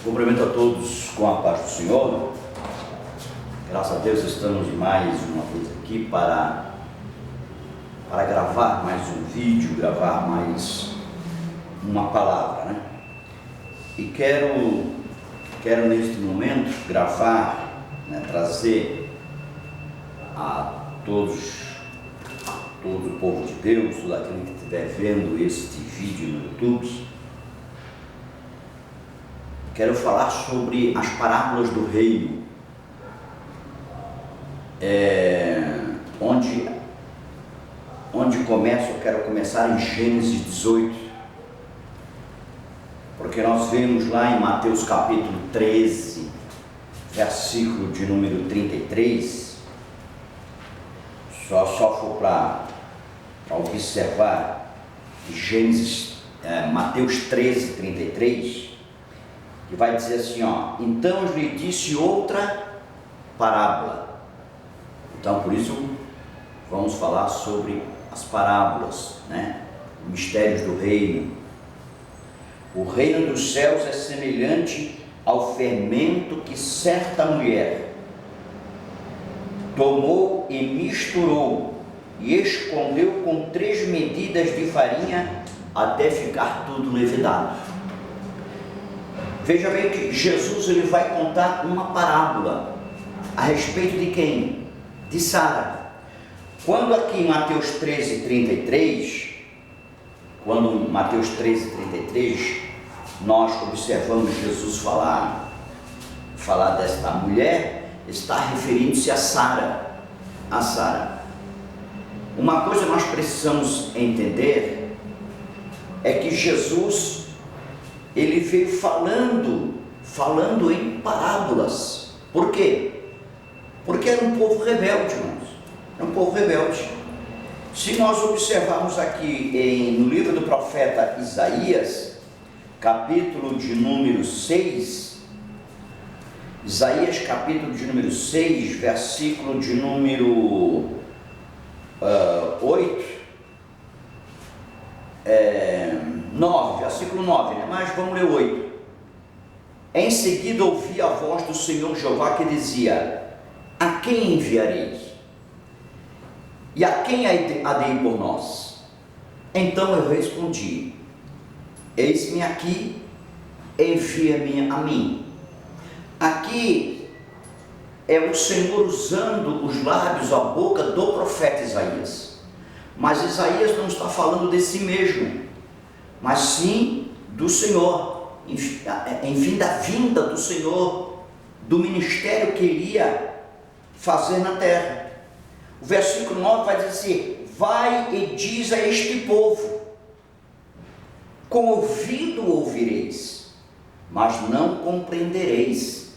Cumprimento a todos com a paz do Senhor. Graças a Deus estamos mais uma vez aqui para gravar mais um vídeo, gravar mais uma palavra, né? E quero neste momento gravar, né, trazer a todo o povo de Deus, todo aquele que estiver vendo este vídeo no YouTube. Quero falar sobre as parábolas do reino, onde começa, eu quero começar em Gênesis 18, porque nós vemos lá em Mateus capítulo 13, versículo de número 33, só for para observar Mateus 13, 33, que vai dizer assim, então eu lhe disse outra parábola. Então, por isso, vamos falar sobre as parábolas, né? Mistérios do reino. O reino dos céus é semelhante ao fermento que certa mulher tomou e misturou e escondeu com 3 medidas de farinha até ficar tudo levedado. Veja bem que Jesus ele vai contar uma parábola a respeito de quem? De Sara. Quando aqui em Mateus 13, 33, nós observamos Jesus falar desta mulher, está referindo-se a Sara. Uma coisa nós precisamos entender é que Jesus ele veio falando em parábolas. Por quê? Porque era um povo rebelde, irmãos. Era um povo rebelde. Se nós observarmos aqui no livro do profeta Isaías, capítulo de número 6, Isaías capítulo de número 6, versículo de número 9, versículo 9, né? Mas vamos ler 8. Em seguida ouvi a voz do Senhor Jeová que dizia: a quem enviarei? E a quem há de ir por nós? Então eu respondi: eis-me aqui, envia-me a mim. Aqui é o Senhor usando os lábios, a boca do profeta Isaías. Mas Isaías não está falando de si mesmo, mas sim do Senhor, enfim, da vinda do Senhor, do ministério que iria fazer na terra. O versículo 9 vai dizer assim: vai e diz a este povo, com ouvido ouvireis, mas não compreendereis,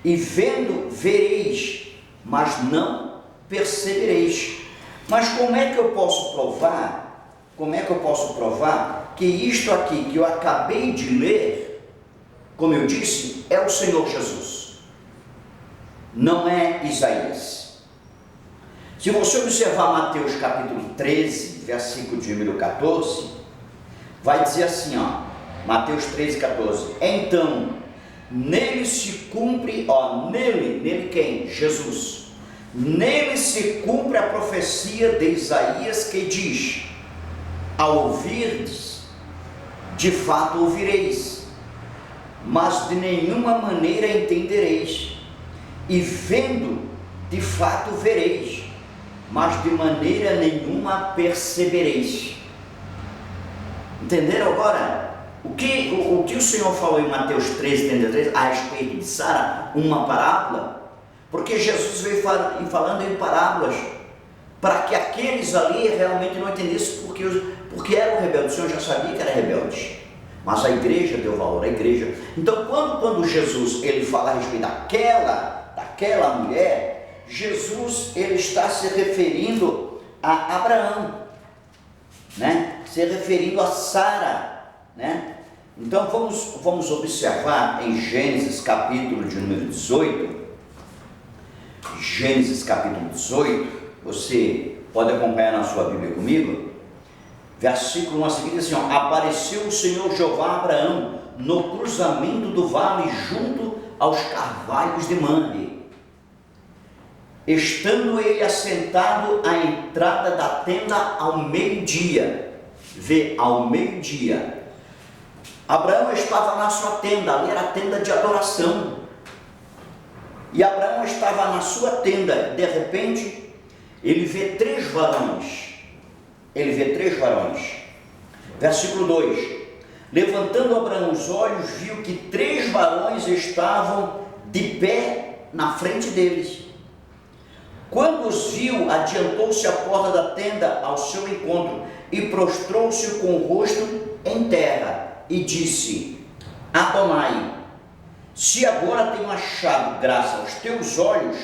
e vendo vereis, mas não percebereis. Mas como é que eu posso provar que isto aqui que eu acabei de ler, como eu disse, é o Senhor Jesus, não é Isaías? Se você observar Mateus capítulo 13, versículo de número 14, vai dizer assim, Mateus 13, 14, então, nele se cumpre, nele quem? Jesus. Nele se cumpre a profecia de Isaías que diz: ao ouvirdes, de fato ouvireis, mas de nenhuma maneira entendereis, e vendo, de fato vereis, mas de maneira nenhuma percebereis. Entenderam agora? O que o Senhor falou em Mateus 13, 33, a respeito de Sara, uma parábola? Porque Jesus veio falando em parábolas, para que aqueles ali realmente não entendessem porque era o rebelde. O Senhor já sabia que era rebelde, mas a igreja deu valor à igreja. Então quando Jesus ele fala a respeito daquela mulher, Jesus ele está se referindo a Abraão, né? Se referindo a Sara, né? Então vamos observar em Gênesis capítulo de número 18. Gênesis capítulo 18, você pode acompanhar na sua Bíblia comigo. Versículo 1 a seguir diz assim, ó, apareceu o Senhor Jeová a Abraão no cruzamento do vale junto aos carvalhos de Mamre, estando ele assentado à entrada da tenda ao meio-dia. Vê, ao meio-dia. Abraão estava na sua tenda, ali era a tenda de adoração. E Abraão estava na sua tenda, de repente, ele vê três varões. Versículo 2. Levantando Abraão os olhos, viu que três varões estavam de pé na frente deles. Quando os viu, adiantou-se à porta da tenda ao seu encontro e prostrou-se com o rosto em terra e disse: Adonai, se agora tenho achado graça aos teus olhos,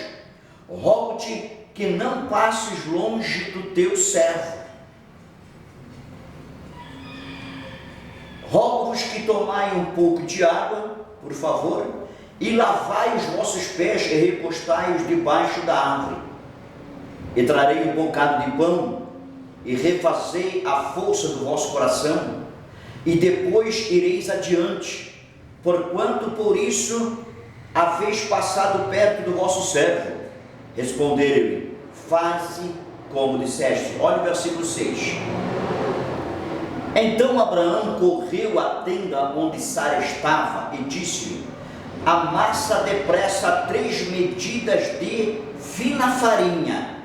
rogo-te que não passes longe do teu servo. Rogo-vos que tomai um pouco de água, por favor, e lavai os vossos pés e recostai-os debaixo da árvore. E trarei um bocado de pão, e refazei a força do vosso coração, e depois ireis adiante, porquanto por isso haveis passado perto do vosso servo. Respondeu-lhe: faze como disseste. Olha o versículo 6. Então Abraão correu à tenda onde Sara estava e disse-lhe: amassa depressa 3 medidas de fina farinha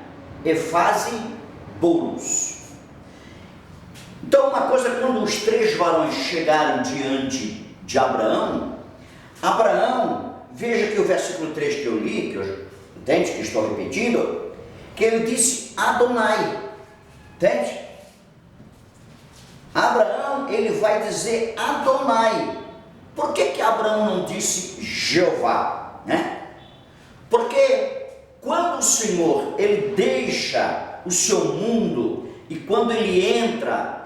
e faze bolos. Então, uma coisa, quando os três varões chegaram diante de Abraão, veja que o versículo 3 que eu li, entende, que estou repetindo, que ele disse Adonai, entende? Abraão, ele vai dizer Adonai. Por que Abraão não disse Jeová, né? Porque quando o Senhor, ele deixa o seu mundo, e quando ele entra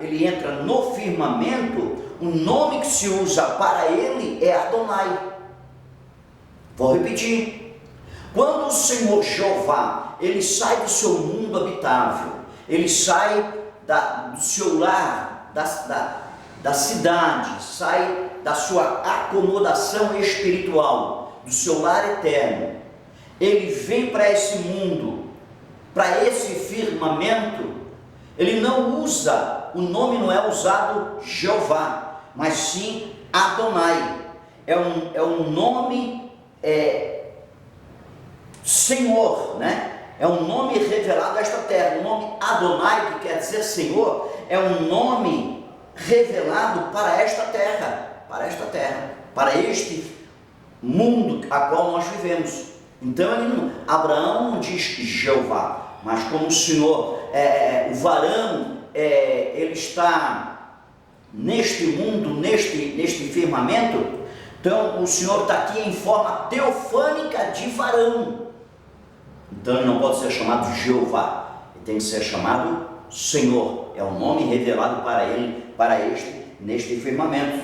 no firmamento, o nome que se usa para ele é Adonai. Vou repetir. Quando o Senhor Jeová, ele sai do seu mundo habitável, ele sai do seu lar, da cidade, sai da sua acomodação espiritual, do seu lar eterno, ele vem para esse mundo, para esse firmamento. Ele não usa, o nome não é usado Jeová, mas sim Adonai. É um nome Senhor, né? É um nome revelado a esta terra. O nome Adonai, que quer dizer Senhor, é um nome revelado para esta terra, para este mundo a qual nós vivemos. Então Abraão não diz Jeová, mas como o Senhor, o varão, ele está neste mundo, neste firmamento, então o Senhor está aqui em forma teofânica de varão. Então ele não pode ser chamado Jeová, ele tem que ser chamado Senhor. É o nome revelado para ele, neste firmamento.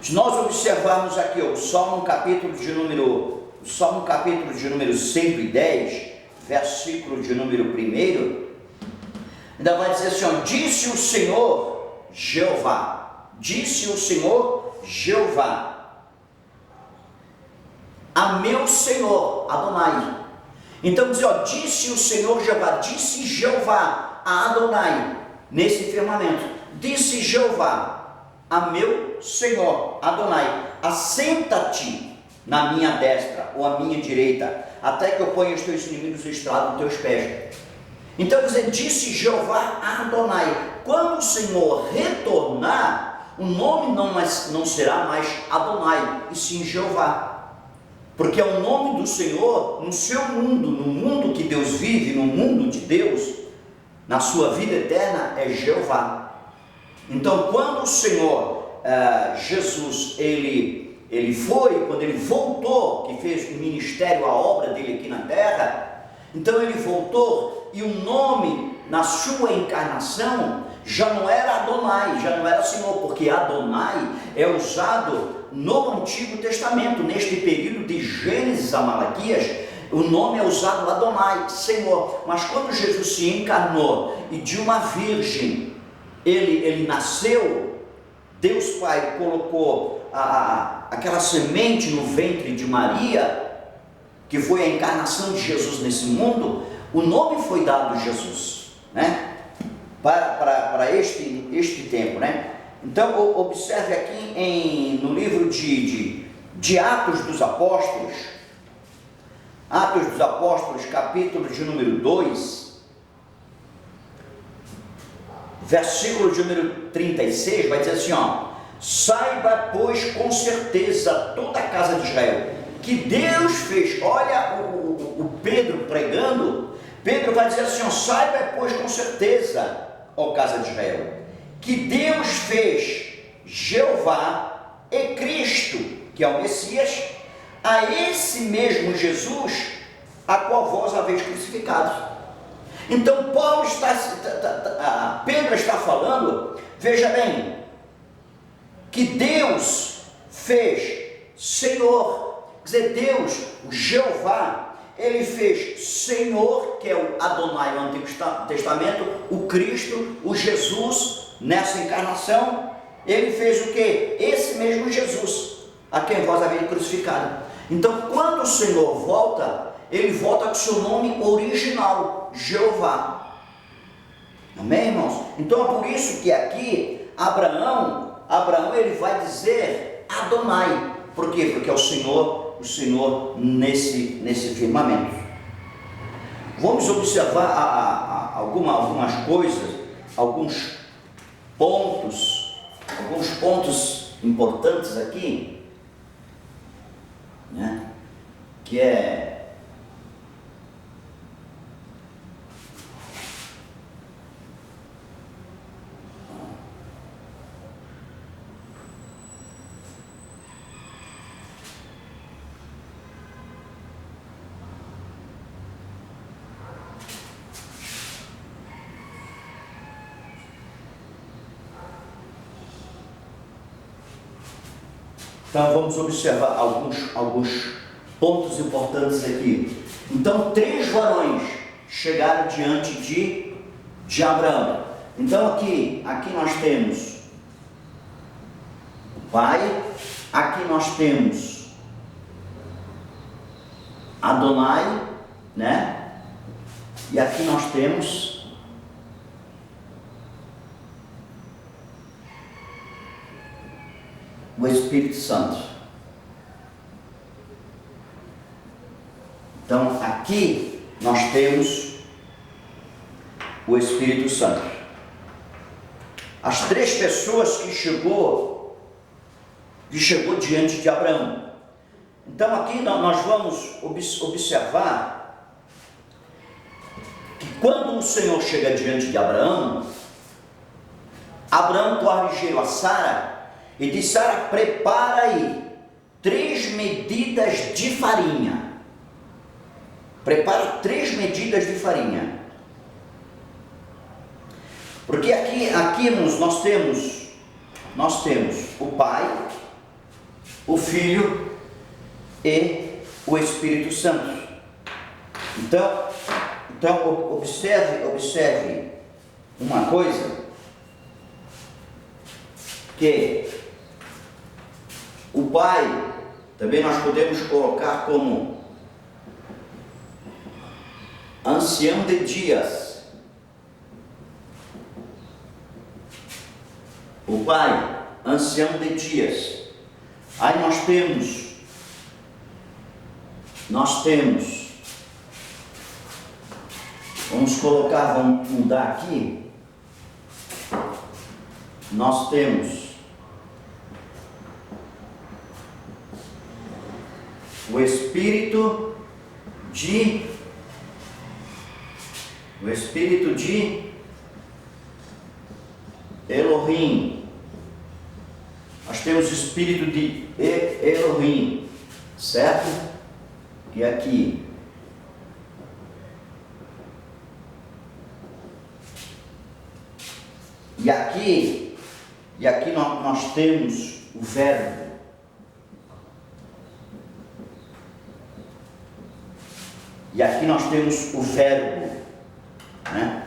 Se nós observarmos aqui o Salmo capítulo de número 110, versículo de número 1, ainda vai dizer assim, ó, disse o Senhor Jeová, a meu Senhor Adonai. Então diz, ó, disse o Senhor Jeová, disse Jeová a Adonai, nesse firmamento, disse Jeová a meu Senhor Adonai, assenta-te na minha destra ou à minha direita, até que eu ponha os teus inimigos no estrado dos teus pés. Então disse Jeová a Adonai. Quando o Senhor retornar, o nome não será mais Adonai, e sim Jeová. Porque é o nome do Senhor no seu mundo, no mundo que Deus vive, no mundo de Deus, na sua vida eterna, é Jeová. Então, quando o Senhor Jesus, quando ele voltou, que fez o ministério, a obra dele aqui na terra, então ele voltou, e o nome na sua encarnação já não era Adonai, já não era Senhor, porque Adonai é usado no Antigo Testamento, neste período de Gênesis a Malaquias, o nome é usado Adonai, Senhor. Mas quando Jesus se encarnou e de uma virgem ele nasceu, Deus Pai colocou aquela semente no ventre de Maria, que foi a encarnação de Jesus nesse mundo, o nome foi dado Jesus, né? Para este tempo, né? Então, observe aqui no livro de Atos dos Apóstolos, capítulo de número 2, versículo de número 36, vai dizer assim, ó: saiba, pois, com certeza, toda a casa de Israel, que Deus fez. Olha o Pedro pregando. Pedro vai dizer assim, ó: saiba, pois, com certeza, ó casa de Israel, que Deus fez Jeová e Cristo, que é o Messias, a esse mesmo Jesus, a qual vós haveis crucificado. Então Pedro está falando, veja bem, que Deus fez Senhor, quer dizer, Deus, o Jeová, ele fez Senhor, que é o Adonai no Antigo Testamento, o Cristo, o Jesus, nessa encarnação, ele fez o que? Esse mesmo Jesus, a quem vós haveis crucificado. Então, quando o Senhor volta, ele volta com o seu nome original, Jeová. Amém, irmãos? Então é por isso que aqui Abraão ele vai dizer Adonai. Por quê? Porque é o Senhor nesse firmamento. Vamos observar algumas coisas, alguns pontos importantes aqui, né? Que é então vamos observar alguns pontos importantes aqui. Então 3 varões chegaram diante de Abraão. Então aqui nós temos o pai, aqui nós temos Adonai, né? E aqui nós temos o Espírito Santo. Então aqui nós temos o Espírito Santo. As 3 pessoas que chegou diante de Abraão. Então aqui nós vamos observar que quando o Senhor chega diante de Abraão, Abraão corre ligeiro a Sara e diz: Sara, prepara aí 3 medidas de farinha. Prepara 3 medidas de farinha. Porque aqui nós temos o Pai, o Filho e o Espírito Santo. Então observe uma coisa, que o Pai também nós podemos colocar como ancião de dias. O Pai, ancião de dias. Aí nós temos, vamos mudar aqui. Nós temos o Espírito de Elohim. Nós temos o Espírito de Elohim, certo? E aqui nós temos o Verbo. E aqui nós temos o Verbo, né?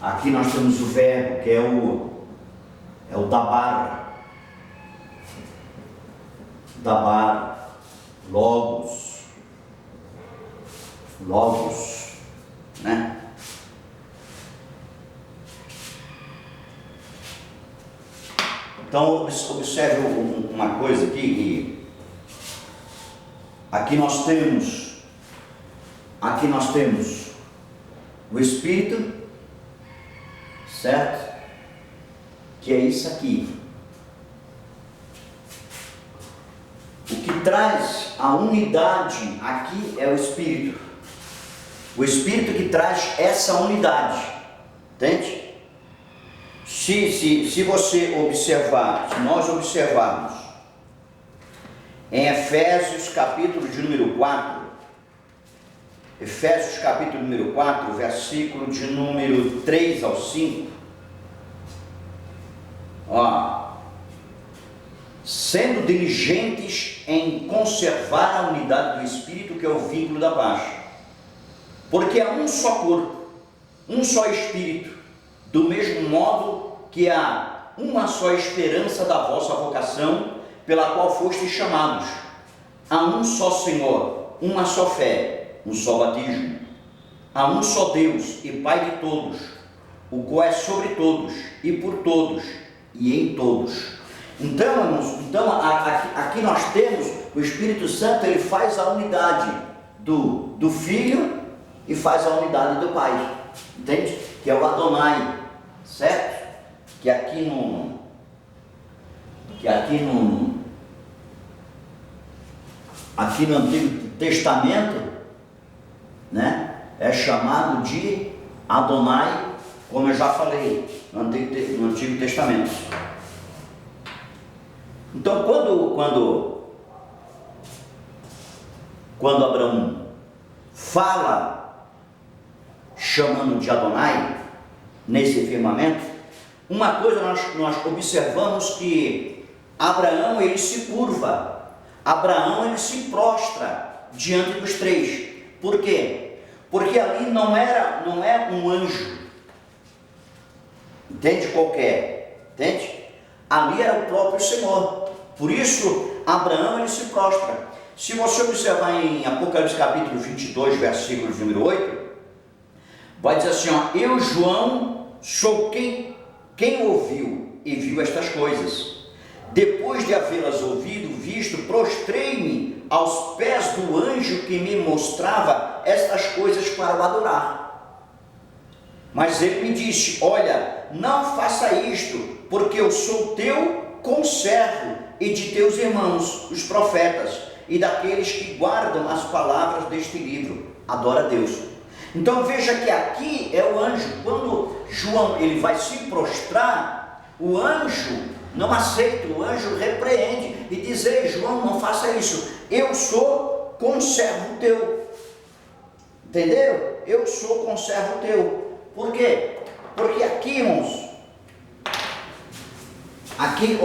Aqui nós temos o verbo, que é o dabar. Dabar, logos, né? Então observe uma coisa aqui, que aqui nós temos o Espírito, certo? Que é isso aqui. O que traz a unidade aqui é o Espírito. O Espírito que traz essa unidade, entende? Se você observar, se nós observarmos em Efésios capítulo de número 4, Efésios capítulo número 4, versículo de número 3 ao 5, sendo diligentes em conservar a unidade do Espírito, que é o vínculo da paz, porque há um só corpo, um só Espírito, do mesmo modo que há uma só esperança da vossa vocação, pela qual fostes chamados. Há um só Senhor, uma só fé, um só batismo. Há um só Deus e Pai de todos, o qual é sobre todos, e por todos, e em todos. Então, irmãos, aqui nós temos o Espírito Santo, ele faz a unidade do Filho e faz a unidade do Pai, entende? Que é o Adonai, certo? Que aqui no Antigo Testamento, né, é chamado de Adonai, como eu já falei, no Antigo Testamento. Então, quando Abraão fala chamando de Adonai nesse firmamento, uma coisa nós observamos, que Abraão ele se curva, Abraão ele se prostra diante dos três. Por quê? Porque ali não é um anjo, entende, qualquer, entende? Ali era o próprio Senhor. Por isso Abraão ele se prostra. Se você observar em Apocalipse capítulo 22, versículo número 8, vai dizer assim, eu, João, sou quem ouviu e viu estas coisas. Depois de havê-las ouvido, visto, prostrei-me aos pés do anjo que me mostrava estas coisas para o adorar. Mas ele me disse, olha, não faça isto, porque eu sou teu conservo e de teus irmãos, os profetas, e daqueles que guardam as palavras deste livro. Adora a Deus. Então veja que aqui é o anjo. Quando João ele vai se prostrar, o anjo não aceita, o anjo repreende e diz, ei João, não faça isso, eu sou conservo teu. Entenderam? Eu sou conservo teu. Por quê? Porque aqui, irmãos, aqui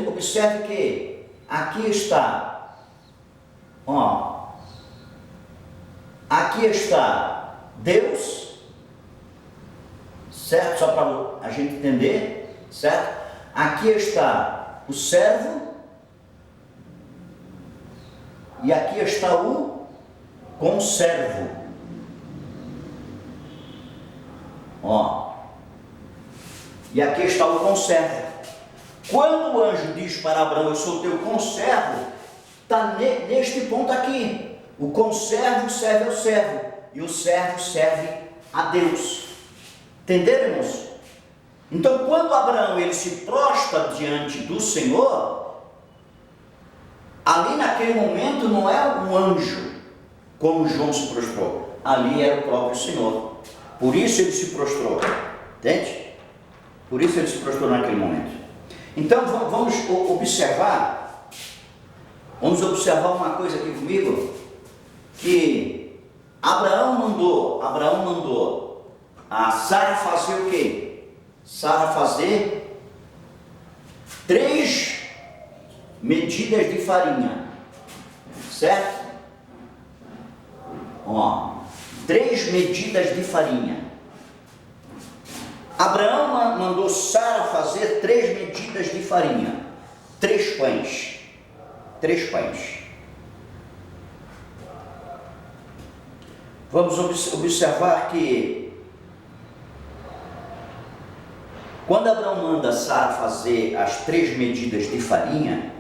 observe que aqui está, aqui está Deus, certo? Só para a gente entender, certo? Aqui está o servo e aqui está o conservo. E aqui está o conservo. Quando o anjo diz para Abraão, eu sou teu conservo, está neste ponto aqui. O conservo serve ao servo e o servo serve a Deus. Entenderam, irmãos? Então, quando Abraão ele se prostra diante do Senhor, ali naquele momento não é um anjo, como João se prostrou. Ali era o próprio Senhor. Por isso ele se prostrou. Entende? Por isso ele se prostrou naquele momento. Então, vamos observar uma coisa aqui comigo, que Abraão mandou a Sara fazer o quê? Sara fazer 3 medidas de farinha, certo? 3 medidas de farinha. Abraão mandou Sara fazer 3 medidas de farinha, 3 pães. 3 pães. Vamos observar que quando Abraão manda Sara fazer as 3 medidas de farinha,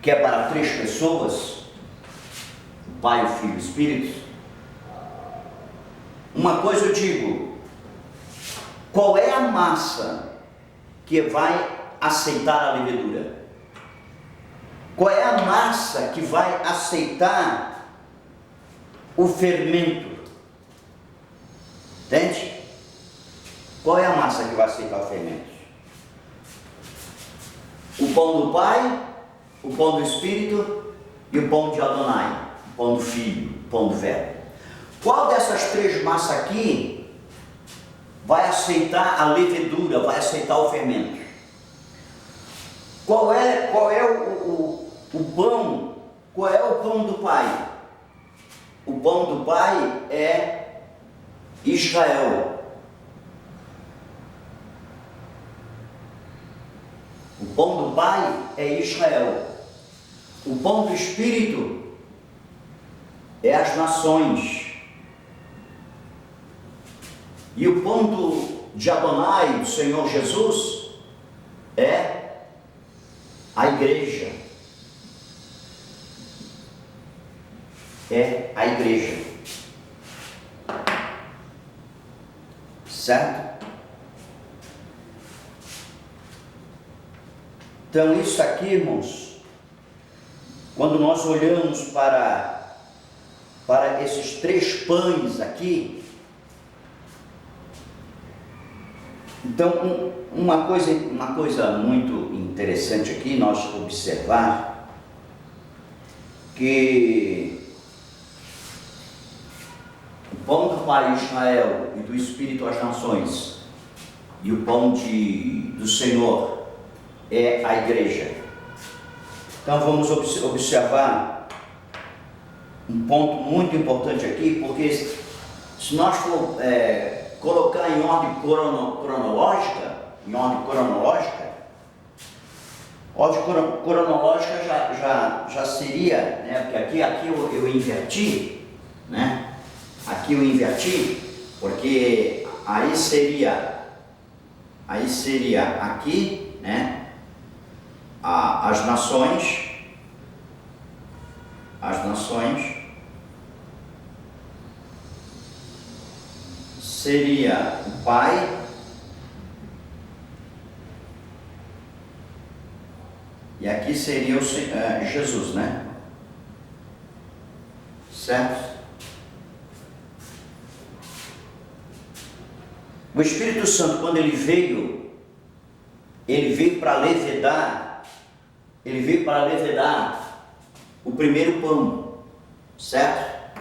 que é para 3 pessoas, o Pai, o Filho e o Espírito, uma coisa eu digo: qual é a massa que vai aceitar a levedura? Qual é a massa que vai aceitar o fermento? Entende? Qual é a massa que vai aceitar o fermento? O pão do Pai, o pão do Espírito e o pão de Adonai, o pão do Filho, o pão do Verbo. Qual dessas 3 massas aqui vai aceitar a levedura, vai aceitar o fermento? Qual é o pão? Qual é o pão do Pai? O pão do Pai é Israel. O pão do Pai é Israel. O pão do Espírito é as nações. E o pão de Adonai, do Senhor Jesus, é a igreja. É a igreja. Certo? Então isso aqui, irmãos, quando nós olhamos para esses 3 pães aqui, então uma coisa muito interessante aqui nós observar, que o pão do Pai Israel e do Espírito às nações, e o pão do Senhor é a igreja. Então vamos observar um ponto muito importante aqui, porque se nós for colocar em ordem cronológica, já seria, né? Porque aqui eu inverti, né? Aqui eu inverti, porque aí seria aqui, né? As nações seria o Pai, e aqui seria Jesus, né? Certo? O Espírito Santo, quando ele veio para levedar, o primeiro pão, certo?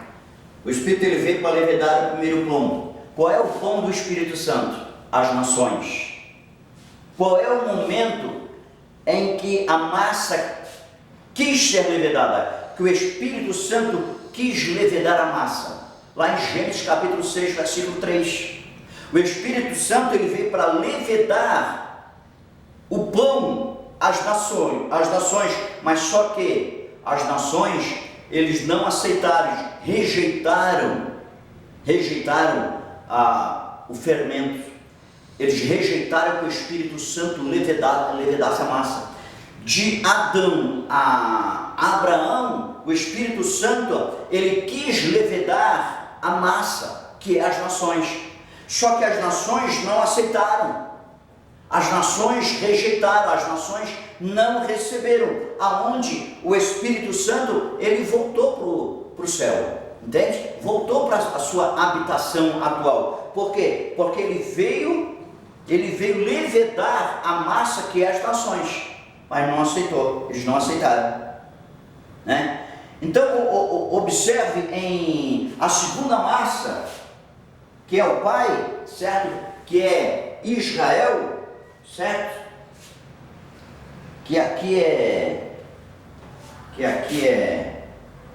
O Espírito ele veio para levedar o primeiro pão. Qual é o pão do Espírito Santo? As nações. Qual é o momento em que a massa quis ser levedada? Que o Espírito Santo quis levedar a massa. Lá em Gênesis capítulo 6, versículo 3. O Espírito Santo ele veio para levedar o pão às nações, mas só que as nações, eles não aceitaram, rejeitaram o fermento. Eles rejeitaram que o Espírito Santo levedasse a massa. De Adão a Abraão, o Espírito Santo, ele quis levedar a massa, que é as nações. Só que as nações não aceitaram. As nações rejeitaram, as nações não receberam. Aonde o Espírito Santo, ele voltou para o céu. Entende? Voltou para a sua habitação atual. Por quê? Porque ele veio levedar a massa que é as nações, mas não aceitou, eles não aceitaram, né? Então observe em a segunda massa, que é o Pai, certo? Que é Israel, certo? Que aqui é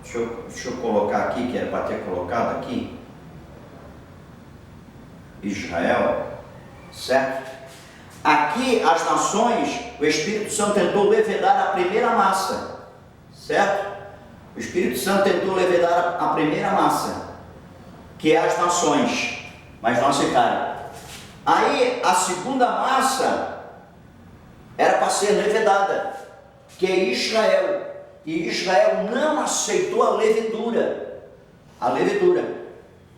Deixa eu colocar aqui, que era para ter colocado aqui. Israel, certo? Aqui as nações, o Espírito Santo tentou levedar a primeira massa, certo? O Espírito Santo tentou levedar a primeira massa, que é as nações, mas não aceitaram. Aí a segunda massa era para ser levedada, que é Israel. E Israel não aceitou a levedura,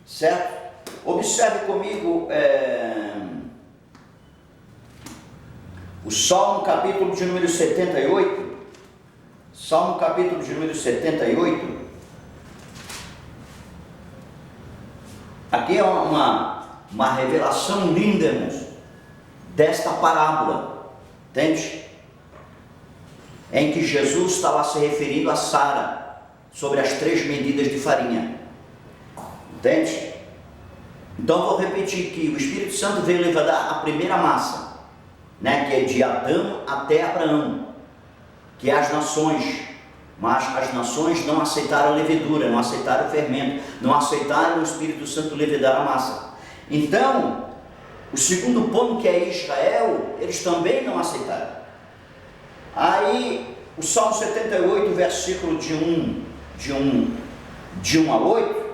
certo? Observe comigo o Salmo capítulo de número 78. Salmo capítulo de número 78. Aqui é uma revelação linda, irmãos, desta parábola, entende? Em que Jesus estava se referindo a Sara, sobre as 3 medidas de farinha, entende? Então vou repetir que o Espírito Santo veio levar a primeira massa, né, que é de Adão até Abraão, que é as nações, mas as nações não aceitaram a levedura, não aceitaram o fermento, não aceitaram o Espírito Santo levedar a massa. Então, o segundo pão, que é Israel, eles também não aceitaram. Aí, o Salmo 78, versículo de 1 a 8,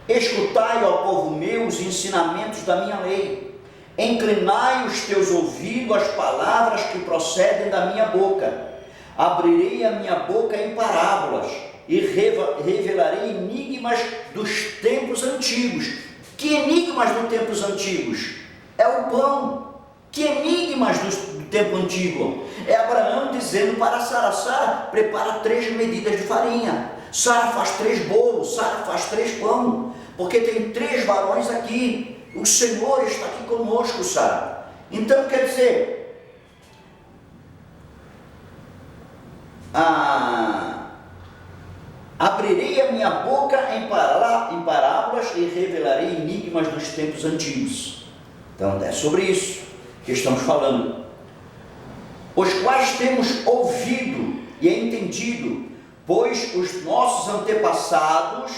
escutai, ó povo meu, os ensinamentos da minha lei, inclinai os teus ouvidos às palavras que procedem da minha boca. Abrirei a minha boca em parábolas e revelarei enigmas dos tempos antigos. Que enigmas dos tempos antigos? É o pão. Que enigmas do tempo antigo? É Abraão dizendo para Sara: Sara, prepara 3 medidas de farinha. Sara, faz 3 bolos. Sara, faz 3 pão. Porque tem 3 varões aqui. O Senhor está aqui conosco, Sara. Então, quer dizer, abrirei a minha boca em parábolas e revelarei enigmas dos tempos antigos. Então, é sobre isso que estamos falando. Os quais temos ouvido e entendido, pois os nossos antepassados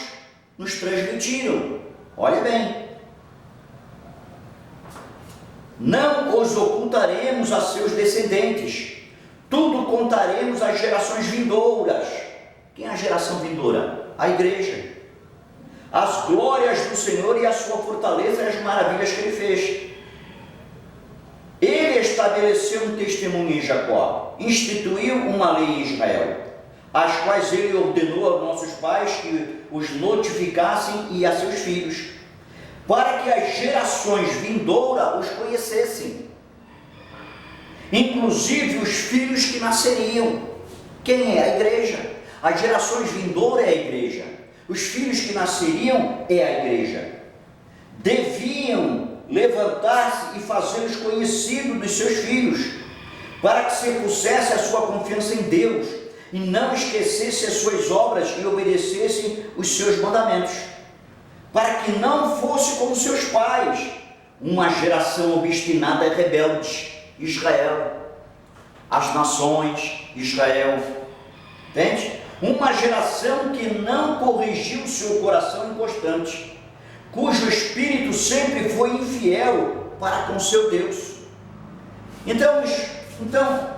nos transmitiram. Olha bem. Não os ocultaremos a seus descendentes, tudo contaremos às gerações vindouras. Quem é a geração vindoura? A igreja. As glórias do Senhor e a sua fortaleza e as maravilhas que Ele fez. Ele estabeleceu um testemunho em Jacó, instituiu uma lei em Israel, as quais Ele ordenou aos nossos pais que os notificassem e a seus filhos, para que as gerações vindouras os conhecessem, inclusive os filhos que nasceriam. Quem é? A igreja. As gerações vindouras é a igreja. Os filhos que nasceriam é a igreja. Deviam levantar-se e fazê-los conhecidos dos seus filhos, para que se pusesse a sua confiança em Deus e não esquecesse as suas obras e obedecesse os seus mandamentos, para que não fosse como seus pais, uma geração obstinada e rebelde. Israel, as nações, Israel, entende? Uma geração que não corrigiu seu coração inconstante, cujo espírito sempre foi infiel para com seu Deus. Então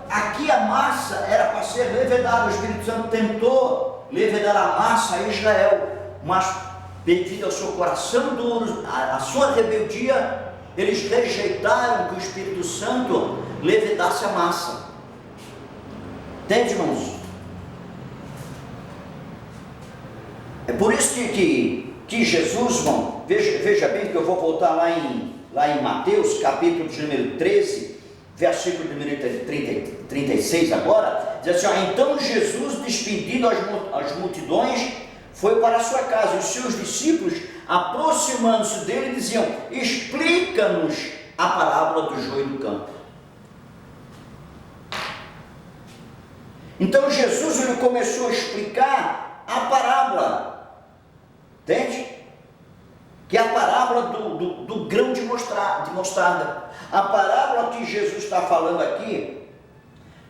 aqui a massa era para ser levedada. O Espírito Santo tentou levedar a massa a Israel, mas devido ao seu coração duro, a sua rebeldia, eles rejeitaram que o Espírito Santo levedasse a massa. Entende, irmãos? É por isso que Jesus, irmão, veja bem que eu vou voltar lá em Mateus, capítulo de número 13, versículo de número 36 agora, diz assim, ó, então Jesus, despedindo as multidões, foi para a sua casa, e os seus discípulos, aproximando-se dele, diziam, explica-nos a parábola do joio do campo. Então Jesus, ele começou a explicar a parábola, entende? Que é a parábola do grão de mostarda. A parábola que Jesus está falando aqui,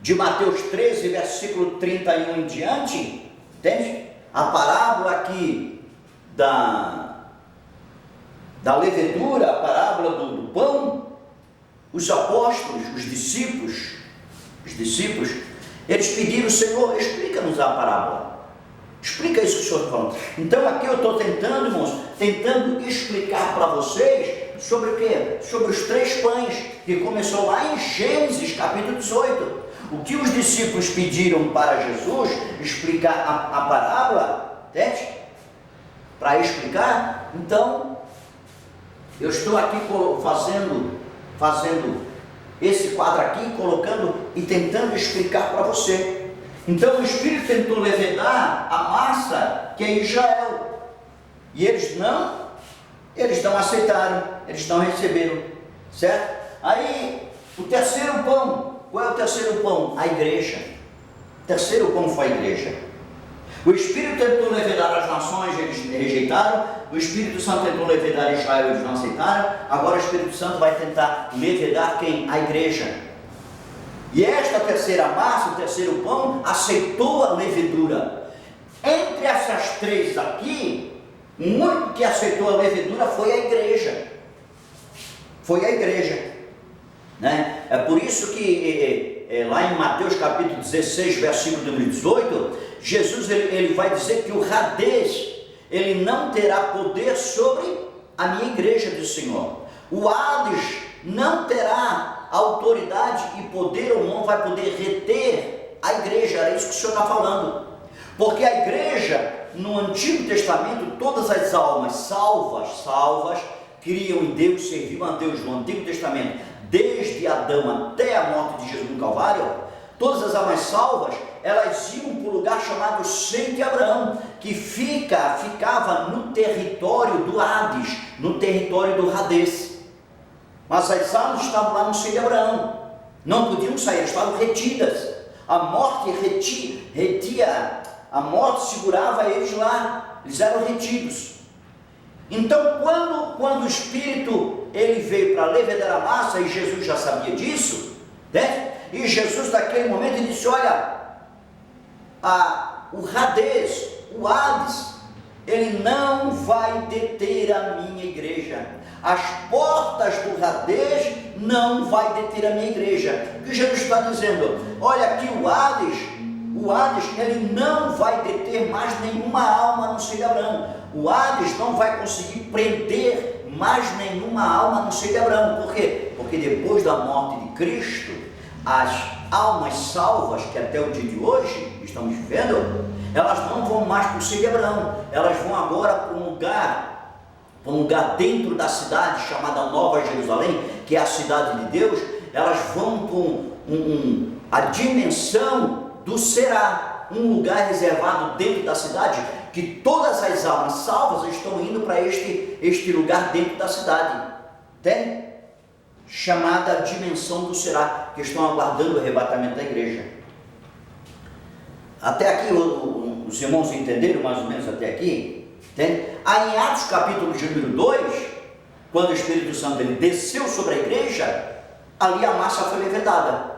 de Mateus 13, versículo 31 em diante, entende? a parábola aqui da levedura, a parábola do pão, os apóstolos, os discípulos, eles pediram: Senhor, explica-nos a parábola. Explica isso que o Senhor está falando. Então aqui eu estou tentando, irmãos, explicar para vocês sobre o quê? Sobre os 3 pães, que começou lá em Gênesis capítulo 18. O que os discípulos pediram para Jesus explicar a parábola, entende? Para explicar, então eu estou aqui fazendo esse quadro aqui, colocando e tentando explicar para você. Então o Espírito tentou levedar a massa que é Israel, e eles não aceitaram, eles não receberam, certo? Aí o terceiro pão, qual é o terceiro pão? A igreja. O terceiro pão foi a igreja. O Espírito tentou levedar as nações, eles rejeitaram. O Espírito Santo tentou levedar Israel, eles não aceitaram. Agora o Espírito Santo vai tentar levedar quem? A igreja. E esta terceira massa, o terceiro pão, aceitou a levedura. Entre essas 3 aqui, o único que aceitou a levedura foi a igreja. Foi a igreja, né? É por isso que lá em Mateus capítulo 16, versículo número 18, Jesus ele vai dizer que o Hades, ele não terá poder sobre a minha igreja, diz o Senhor. O Hades não terá autoridade e poder, ou não vai poder reter a igreja. Era isso que o Senhor está falando. Porque a igreja, no Antigo Testamento, todas as almas salvas, criam em Deus, serviam a Deus no Antigo Testamento, desde Adão até a morte de Jesus no Calvário, todas as almas salvas, elas iam para um lugar chamado Seio de Abraão, que ficava no território do Hades, no território do Hades. Mas as almas estavam lá no Seio de Abraão, não podiam sair, estavam retidas. A morte a morte segurava eles lá, eles eram retidos. Então quando o Espírito ele veio para levedar a massa, e Jesus já sabia disso, né? E Jesus naquele momento ele disse: olha, o Hades, o Hades, ele não vai deter a minha igreja. As portas do Hades não vai deter a minha igreja. O que Jesus está dizendo? Olha aqui, o Hades, ele não vai deter mais nenhuma alma no seio de Abraão. O Hades não vai conseguir prender mais nenhuma alma no seio de Abraão. Por quê? Porque depois da morte de Cristo, as almas salvas, que até o dia de hoje estamos vivendo, elas não vão mais para o seio de Abraão. Elas vão agora para um lugar dentro da cidade chamada Nova Jerusalém, que é a cidade de Deus. Elas vão para a dimensão do Será, um lugar reservado dentro da cidade, que todas as almas salvas estão indo para este lugar dentro da cidade, tem? Chamada dimensão do Será, que estão aguardando o arrebatamento da igreja. Até aqui os irmãos entenderam mais ou menos até aqui? Tem? Aí em Atos capítulo de número 2, quando o Espírito Santo ele desceu sobre a igreja, ali a massa foi levedada.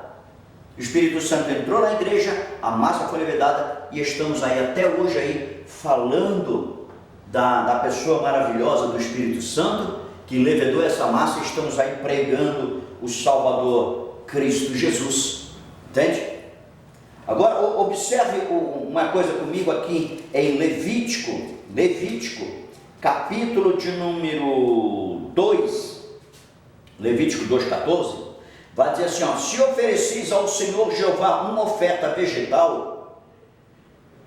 O Espírito Santo entrou na igreja, a massa foi levedada, e estamos aí até hoje aí falando da pessoa maravilhosa do Espírito Santo, que levedou essa massa, e estamos aí pregando o Salvador Cristo Jesus. Entende? Agora observe uma coisa comigo aqui em Levítico capítulo de número 2, Levítico 2,14, vai dizer assim, ó: se oferecis ao Senhor Jeová uma oferta vegetal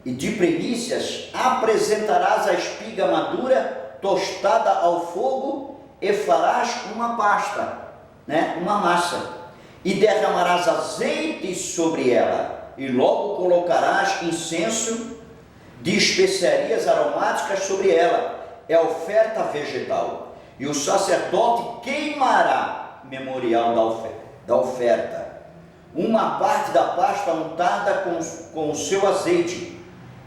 e de primícias, apresentarás a espiga madura tostada ao fogo e farás uma pasta, né? Uma massa, e derramarás azeite sobre ela, e logo colocarás incenso de especiarias aromáticas sobre ela. É oferta vegetal, e o sacerdote queimará memorial da oferta, uma parte da pasta untada com o seu azeite,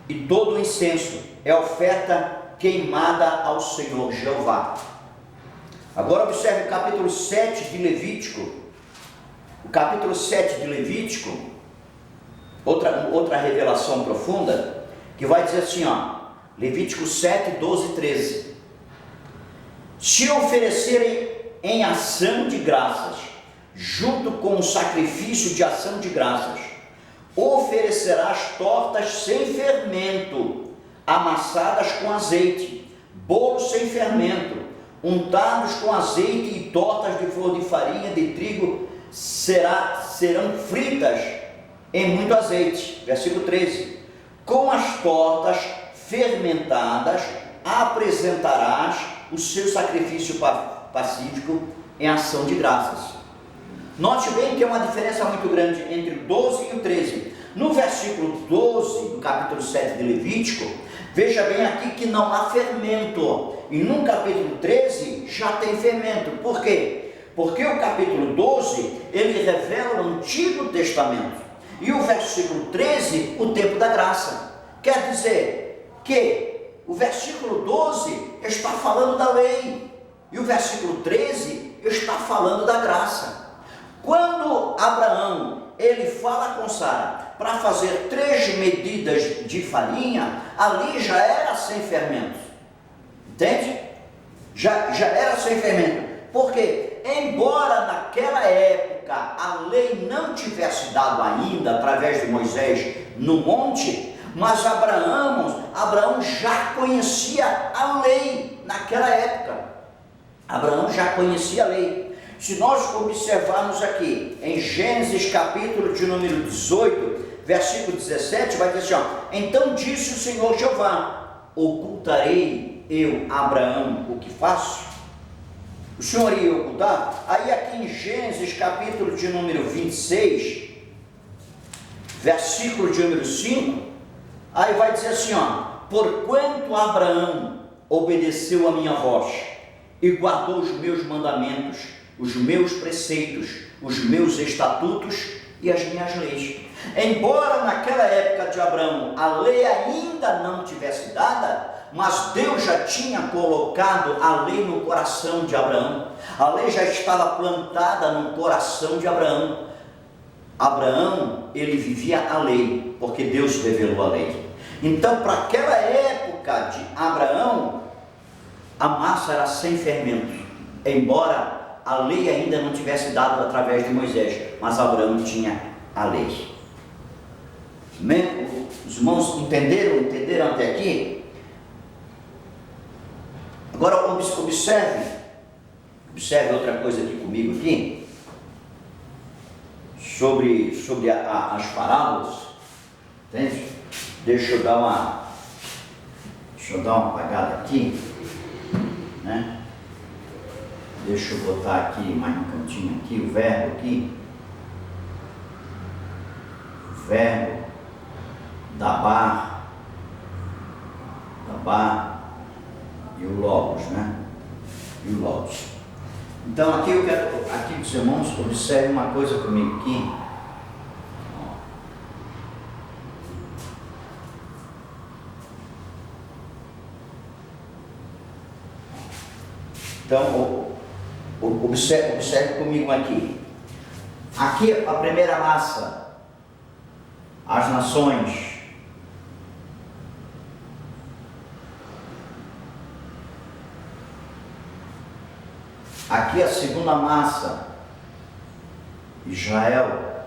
e todo o incenso é oferta queimada ao Senhor Jeová. Agora observe o capítulo 7 de Levítico. O capítulo 7 de Levítico, outra revelação profunda. que vai dizer assim, ó, Levítico 7, 12 e 13. Se oferecerem em ação de graças, junto com o sacrifício de ação de graças, oferecerás tortas sem fermento, amassadas com azeite, bolos sem fermento, untados com azeite, e tortas de flor de farinha de trigo serão fritas em muito azeite. Versículo 13. Com as tortas fermentadas apresentarás o seu sacrifício pacífico em ação de graças. Note bem que é uma diferença muito grande entre o 12 e o 13. No versículo 12 do capítulo 7 de Levítico, veja bem aqui que não há fermento. E no capítulo 13 já tem fermento. Por quê? Porque o capítulo 12, ele revela o Antigo Testamento. E o versículo 13, o tempo da graça. Quer dizer que o versículo 12 está falando da lei. E o versículo 13 está falando da graça. Quando Abraão, ele fala com Sara para fazer 3 medidas de farinha, ali já era sem fermento. Entende? Já era sem fermento. Porque, embora naquela época a lei não tivesse dado ainda através de Moisés no monte, mas Abraão já conhecia a lei naquela época. Abraão já conhecia a lei. Se nós observarmos aqui em Gênesis capítulo de número 18, versículo 17, vai dizer assim, ó, então disse o Senhor Jeová, ocultarei eu a Abraão o que faço? O Senhor ia ocultar? Aí aqui em Gênesis capítulo de número 26, versículo de número 5, aí vai dizer assim, ó, porquanto Abraão obedeceu a minha voz e guardou os meus mandamentos, os meus preceitos, os meus estatutos e as minhas leis. Embora naquela época de Abraão a lei ainda não tivesse dada, mas Deus já tinha colocado a lei no coração de Abraão. A lei já estava plantada no coração de Abraão. Abraão, ele vivia a lei, porque Deus revelou a lei. Então, para aquela época de Abraão, a massa era sem fermento, embora a lei ainda não tivesse dado através de Moisés, mas Abraão tinha a lei. Os irmãos entenderam até aqui? Agora observe outra coisa aqui comigo aqui, sobre as parábolas, entende? Deixa eu dar uma apagada aqui, né? Deixa eu botar aqui mais no cantinho aqui, o verbo aqui. O verbo dabar e o logos, né? E o logos. Então aqui eu quero, aqui os irmãos, observem uma coisa comigo aqui. Então, observe comigo aqui. Aqui a primeira massa, as nações. Aqui a segunda massa, Israel.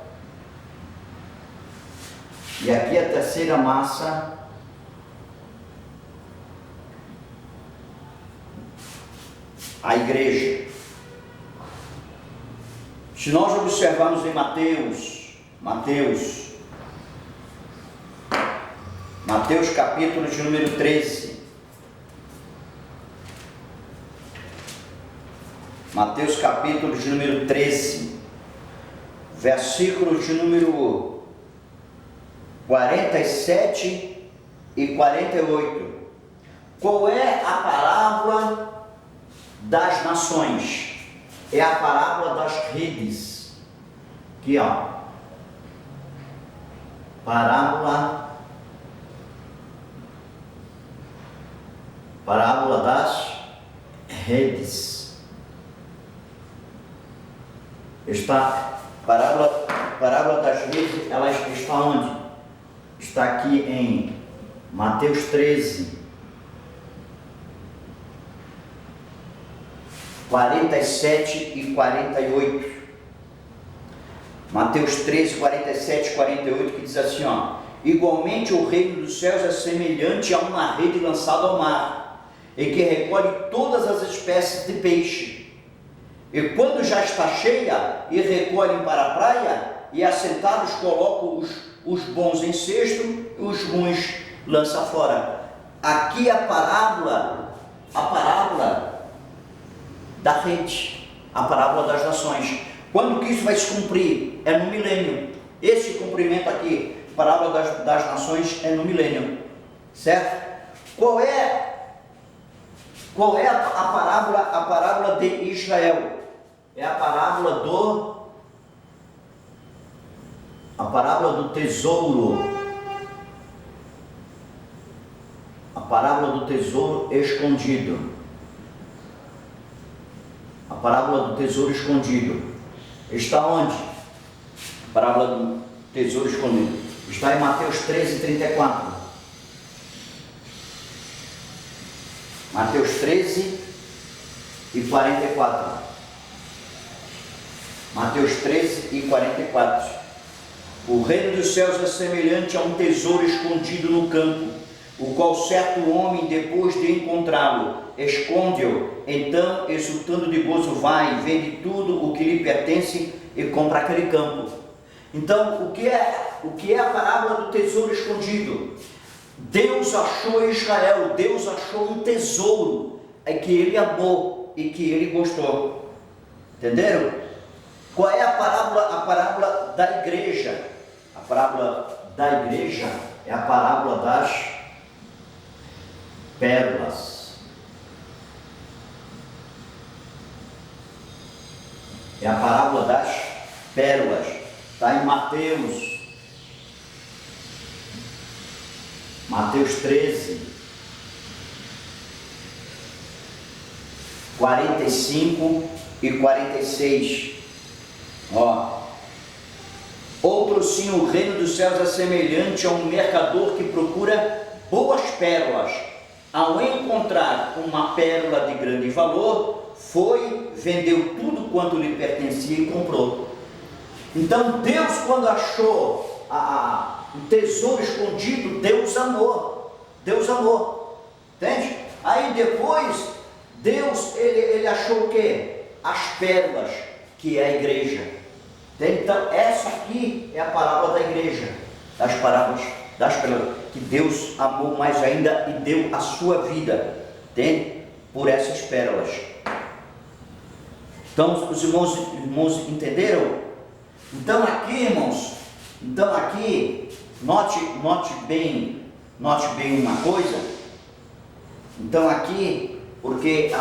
E aqui a terceira massa, a igreja. Se nós observarmos em Mateus capítulo de número 13, Mateus capítulo de número 13, versículos de número 47 e 48. Qual é a parábola das nações? É a parábola das redes. Aqui, ó. Parábola das redes. Está parábola das redes, ela está onde? Está aqui em Mateus 13, 47 e 48. Mateus 13, 47 e 48, que diz assim, ó: igualmente o reino dos céus é semelhante a uma rede lançada ao mar, e que recolhe todas as espécies de peixe. E quando já está cheia, e recolhem para a praia, e assentados colocam os bons em cesto, e os ruins lança fora. Aqui a parábola da rede, a parábola das nações. Quando que isso vai se cumprir? É no milênio. Esse cumprimento aqui, parábola das nações, é no milênio, certo? Qual é a parábola de Israel? É a parábola do tesouro. A parábola do tesouro escondido. A parábola do tesouro escondido. Está onde? A parábola do tesouro escondido. Está em Mateus 13, 34. Mateus 13 e 44. Mateus 13 e 44. O reino dos céus é semelhante a um tesouro escondido no campo, o qual certo homem, depois de encontrá-lo, esconde-o. Então, exultando de gozo, vai, vende tudo o que lhe pertence e compra aquele campo. Então, o que é a parábola do tesouro escondido? Deus achou Israel, Deus achou um tesouro que ele amou e que ele gostou. Entenderam? Qual é a parábola da igreja? A parábola da igreja é a parábola das pérolas. É a parábola das pérolas. Está em Mateus 13, 45 e 46. Ó. Outro sim, o reino dos céus é semelhante a um mercador que procura boas pérolas. Ao encontrar uma pérola de grande valor, foi, vendeu tudo quanto lhe pertencia e comprou. Então Deus, quando achou o tesouro escondido, Deus amou, entende? Aí depois, Deus, ele achou o quê? As pérolas, que é a igreja. Entende? Então essa aqui é a parábola da igreja, das parábolas, das pérolas, que Deus amou mais ainda e deu a sua vida, entende? Por essas pérolas. Então os irmãos entenderam? Então aqui, irmãos, note bem uma coisa. Então aqui, porque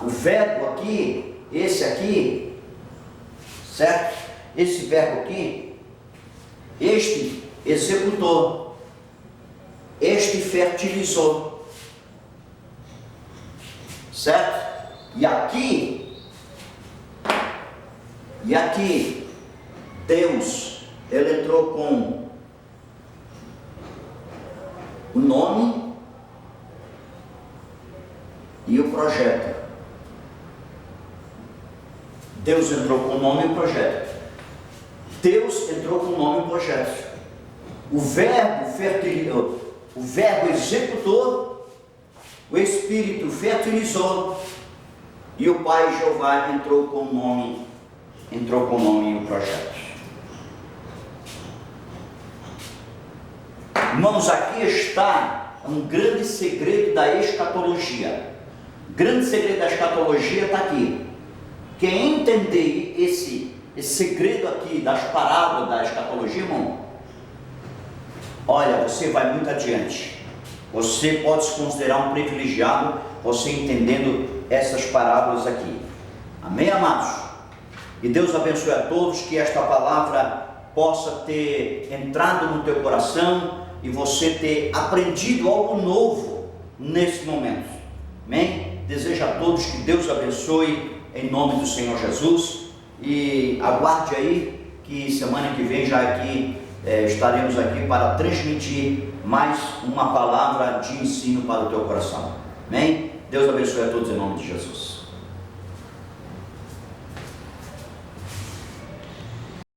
o verbo aqui, esse aqui, certo? Esse verbo aqui, este executou, este fertilizou, certo? E aqui, Deus, ele entrou com o nome e o projeto. Deus entrou com o nome e o projeto. Deus entrou com o nome e o projeto. O verbo fertilizou, o verbo executou, o Espírito fertilizou e o Pai Jeová entrou com o nome e o projeto. Irmãos, aqui está um grande segredo da escatologia. O grande segredo da escatologia está aqui. Quem entender esse segredo aqui das parábolas da escatologia, irmão, olha, você vai muito adiante. Você pode se considerar um privilegiado, você entendendo essas parábolas aqui. Amém, amados? E Deus abençoe a todos, que esta palavra possa ter entrado no teu coração e você ter aprendido algo novo nesse momento. Amém? Desejo a todos que Deus abençoe em nome do Senhor Jesus, e aguarde aí que semana que vem já aqui estaremos aqui para transmitir mais uma palavra de ensino para o teu coração. Amém? Deus abençoe a todos em nome de Jesus.